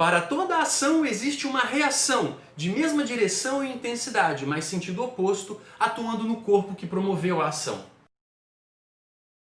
Para toda ação existe uma reação, de mesma direção e intensidade, mas sentido oposto, atuando no corpo que promoveu a ação.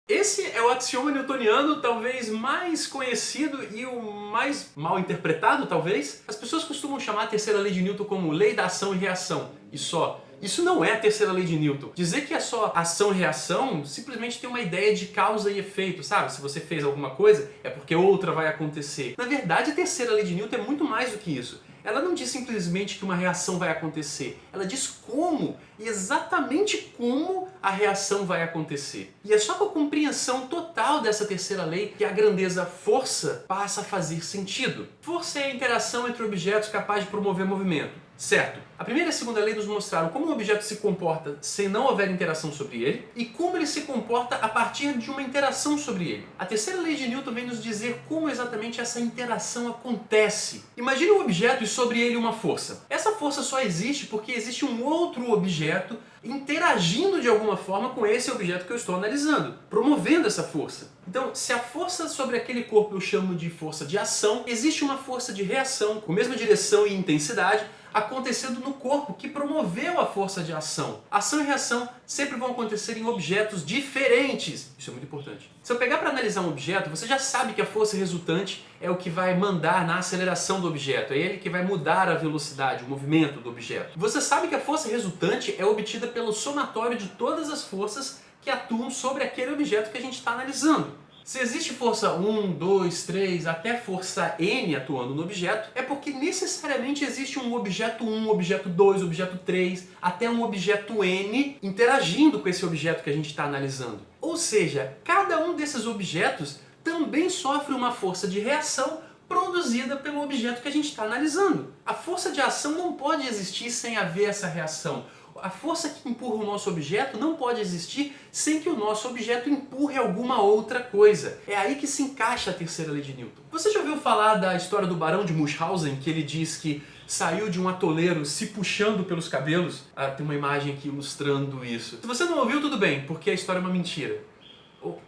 Esse é o axioma newtoniano talvez mais conhecido e o mais mal interpretado, talvez. As pessoas costumam chamar a terceira lei de Newton como lei da ação e reação, e só. Isso não é a terceira lei de Newton. Dizer que é só ação e reação simplesmente tem uma ideia de causa e efeito, sabe? Se você fez alguma coisa, é porque outra vai acontecer. Na verdade, a terceira lei de Newton é muito mais do que isso. Ela não diz simplesmente que uma reação vai acontecer. Ela diz como, e exatamente como a reação vai acontecer. E é só com a compreensão total dessa terceira lei que a grandeza força passa a fazer sentido. Força é a interação entre objetos capaz de promover movimento. Certo. A primeira e a segunda lei nos mostraram como um objeto se comporta sem não houver interação sobre ele e como ele se comporta a partir de uma interação sobre ele. A terceira lei de Newton vem nos dizer como exatamente essa interação acontece. Imagine um objeto e sobre ele uma força. Essa força só existe porque existe um outro objeto interagindo de alguma forma com esse objeto que eu estou analisando, promovendo essa força. Então, se a força sobre aquele corpo eu chamo de força de ação, existe uma força de reação com a mesma direção e intensidade acontecendo no corpo que promoveu a força de ação. Ação e reação sempre vão acontecer em objetos diferentes. Isso é muito importante. Se eu pegar para analisar um objeto, você já sabe que a força resultante é o que vai mandar na aceleração do objeto. É ele que vai mudar a velocidade, o movimento do objeto. Você sabe que a força resultante é obtida pelo somatório de todas as forças que atuam sobre aquele objeto que a gente está analisando. Se existe força 1, 2, 3, até força N atuando no objeto, é porque necessariamente existe um objeto 1, objeto 2, objeto 3, até um objeto N interagindo com esse objeto que a gente está analisando. Ou seja, cada um desses objetos também sofre uma força de reação produzida pelo objeto que a gente está analisando. A força de ação não pode existir sem haver essa reação. A força que empurra o nosso objeto não pode existir sem que o nosso objeto empurre alguma outra coisa. É aí que se encaixa a terceira lei de Newton. Você já ouviu falar da história do Barão de Munchausen, que ele diz que saiu de um atoleiro se puxando pelos cabelos? Tem uma imagem aqui ilustrando isso. Se você não ouviu, tudo bem, porque a história é uma mentira.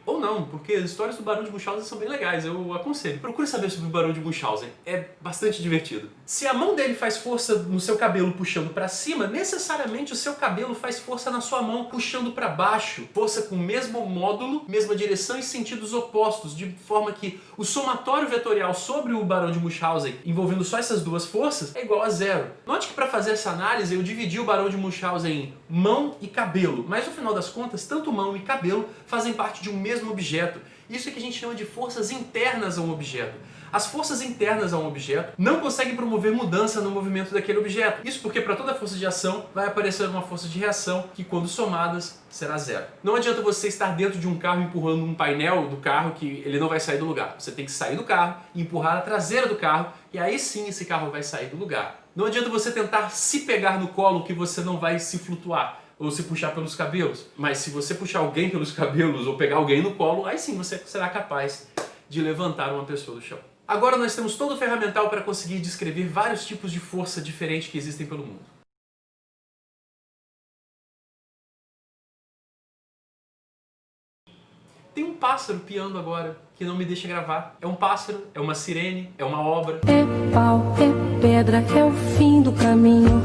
Ou não, porque as histórias do Barão de Munchausen são bem legais, eu aconselho. Procure saber sobre o Barão de Munchausen, é bastante divertido. Se a mão dele faz força no seu cabelo puxando para cima, necessariamente o seu cabelo faz força na sua mão puxando para baixo. Força com o mesmo módulo, mesma direção e sentidos opostos, de forma que o somatório vetorial sobre o Barão de Munchausen, envolvendo só essas duas forças, é igual a zero. Note que para fazer essa análise eu dividi o Barão de Munchausen em mão e cabelo, mas no final das contas, tanto mão e cabelo fazem parte de um mesmo objeto. Isso é que a gente chama de forças internas a um objeto. As forças internas a um objeto não conseguem promover mudança no movimento daquele objeto. Isso porque para toda força de ação vai aparecer uma força de reação que, quando somadas, será zero. Não adianta você estar dentro de um carro empurrando um painel do carro que ele não vai sair do lugar. Você tem que sair do carro e empurrar a traseira do carro e aí sim esse carro vai sair do lugar. Não adianta você tentar se pegar no colo que você não vai se flutuar ou se puxar pelos cabelos. Mas se você puxar alguém pelos cabelos ou pegar alguém no colo, aí sim você será capaz de levantar uma pessoa do chão. Agora nós temos todo o ferramental para conseguir descrever vários tipos de força diferentes que existem pelo mundo. Tem um pássaro piando agora, que não me deixa gravar. É um pássaro, é uma sirene, é uma obra. É pau, é pedra, é o fim do caminho.